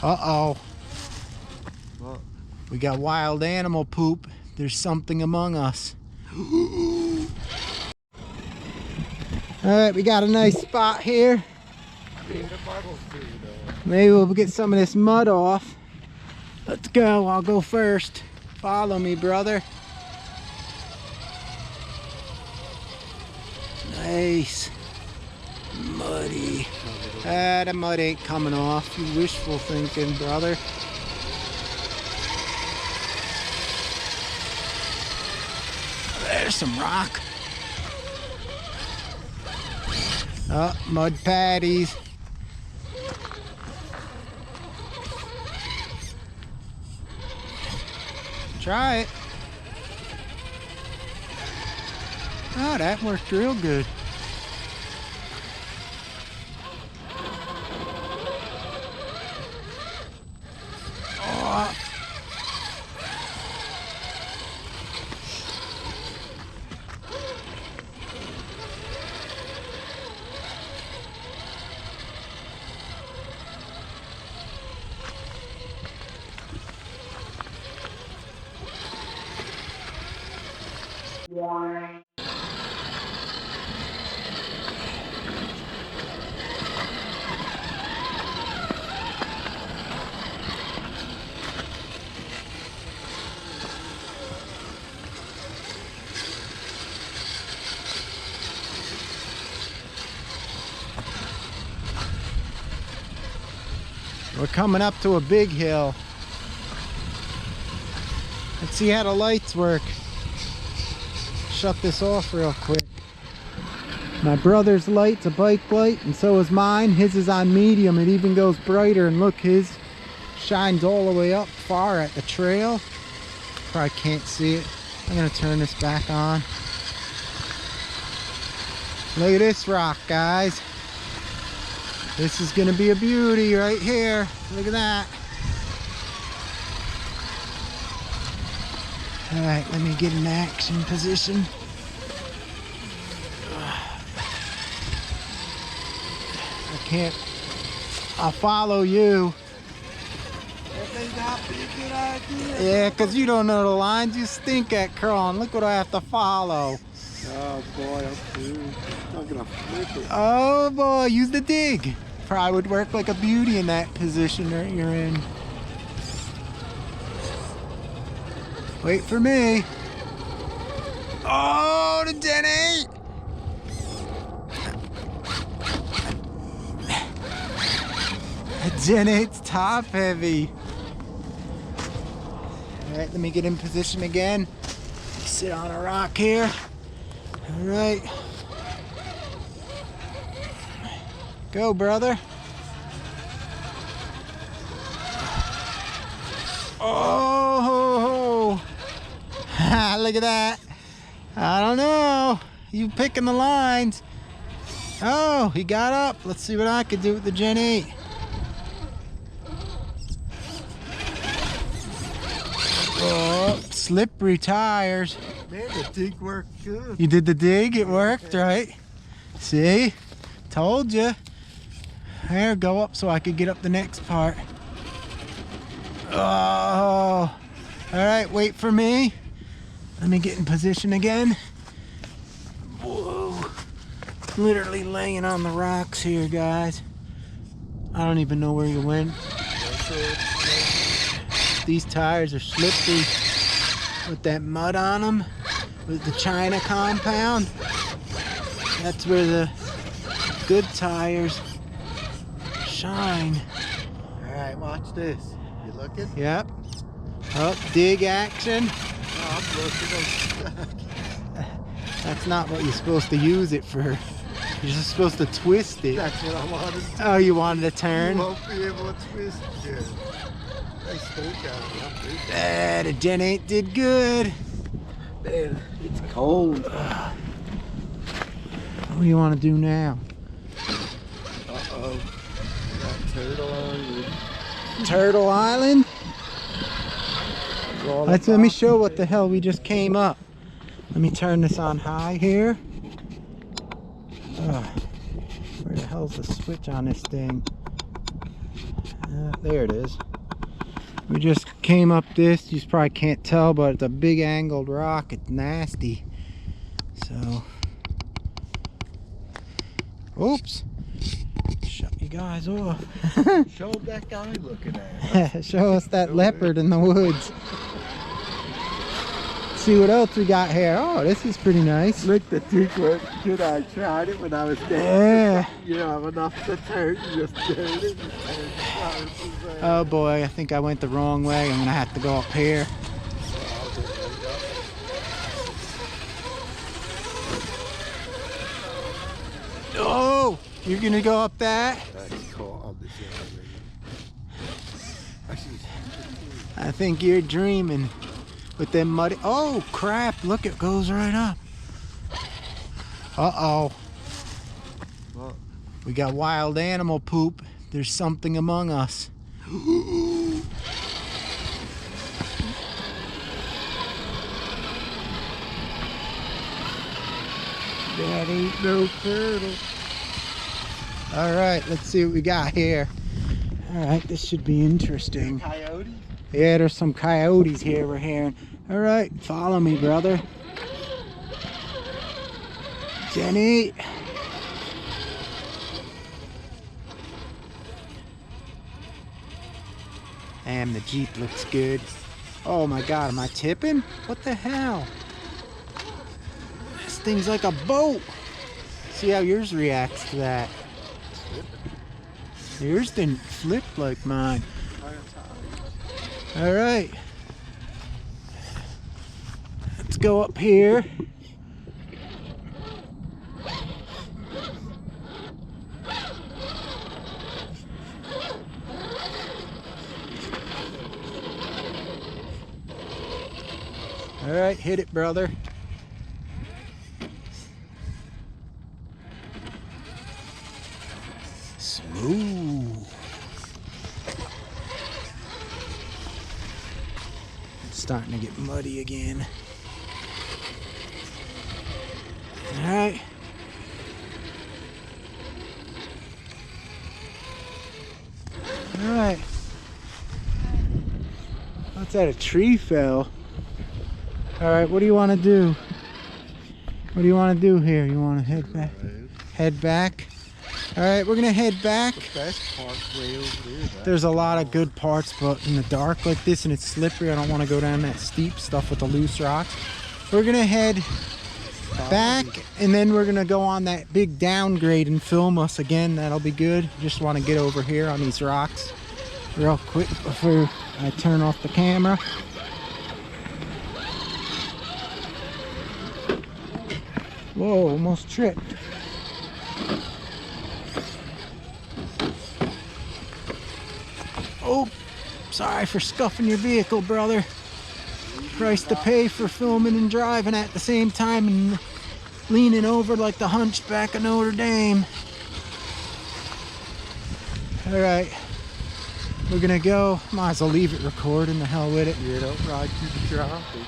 Uh-oh. What? We got wild animal poop. There's something among us. Alright, we got a nice spot here. Maybe we'll get some of this mud off. Let's go. I'll go first. Follow me, brother. Nice. Muddy. Ah, the mud ain't coming off. You wishful thinking, brother. There's some rock. Oh, mud patties. Try it. Oh, that worked real good. Oh. We're coming up to a big hill. Let's see how the lights work. Shut this off real quick. My brother's light's a bike light, and so is mine. His is on medium. It even goes brighter, and look, his shines all the way up far at the trail. Probably can't see it. I'm gonna turn this back on. Look at this rock, guys. This is gonna be a beauty right here. Look at that. All right, let me get in action position. I can't. I'll follow you. That may not be a good idea. Yeah, because you don't know the lines. You stink at crawling. Look what I have to follow. Oh boy, I'm gonna flip it. Oh boy, use the dig. Probably would work like a beauty in that position that you're in. Wait for me. Oh, the Gen 8! The Gen 8's top heavy. Alright, let me get in position again. Sit on a rock here. Alright. Go, brother. Oh, look at that. I don't know. You picking the lines. Oh, he got up. Let's see what I could do with the Gen 8. Oh, slippery tires. Man, the dig worked good. You did the dig, it worked, right? See? Told you. There, go up so I could get up the next part. Oh, all right, wait for me. Let me get in position again. Whoa, literally laying on the rocks here, guys. I don't even know where you went. These tires are slippery with that mud on them, with the China compound. That's where the good tires shine. All right, watch this. You looking? Yep. Oh, dig action. No, I'm looking. That's not what you're supposed to use it for. You're just supposed to twist it. That's what I wanted to do. Oh, you wanted to turn? You won't be able to twist it. Nice stink out of it. Ah, the Gen 8 did good. Man, it's cold. What do you want to do now? Uh-oh. Got Turtle Island. Turtle Island? Let me show what the hell we just came up. Let me turn this on high here. Where the hell's the switch on this thing? There it is. We just came up this. You probably can't tell, but it's a big angled rock. It's nasty. So, oops. Shut you guys off. Show that guy looking at us. Show us that leopard in the woods. See what else we got here. Oh, this is pretty nice. Look, the secret. Good, I tried it when I was there. Yeah. You have enough to turn, you just turn it. Oh boy, I think I went the wrong way. I'm gonna have to go up here. Oh, you're gonna go up that? That's caught on the show. I think you're dreaming with them muddy. Oh crap, look, it goes right up. Uh-oh. What? We got wild animal poop. There's something among us. That ain't no turtle. All right, let's see what we got here. All right, this should be interesting. Coyote? Yeah, there's some coyotes here we're hearing. All right, follow me, brother. Jenny. Damn, the Jeep looks good. Oh my God, am I tipping? What the hell? This thing's like a boat. See how yours reacts to that. Yours didn't flip like mine. All right. Let's go up here. All right, hit it, brother. Smooth. It's starting to get muddy again. All right. All right. What's that? A tree fell. All right, what do you want to do? What do you want to do here? You want to head back? Head back? All right, we're gonna head back. The best part's way over there. There's a lot of good parts, but in the dark like this and it's slippery, I don't want to go down that steep stuff with the loose rocks. We're gonna head back, and then we're gonna go on that big downgrade and film us again. That'll be good. Just want to get over here on these rocks real quick before I turn off the camera. Whoa, almost tripped. Oh, sorry for scuffing your vehicle, brother. Price to pay for filming and driving at the same time and leaning over like the hunchback of Notre Dame. All right, we're gonna go. Might as well leave it recording, the hell with it. You don't ride through the traffic.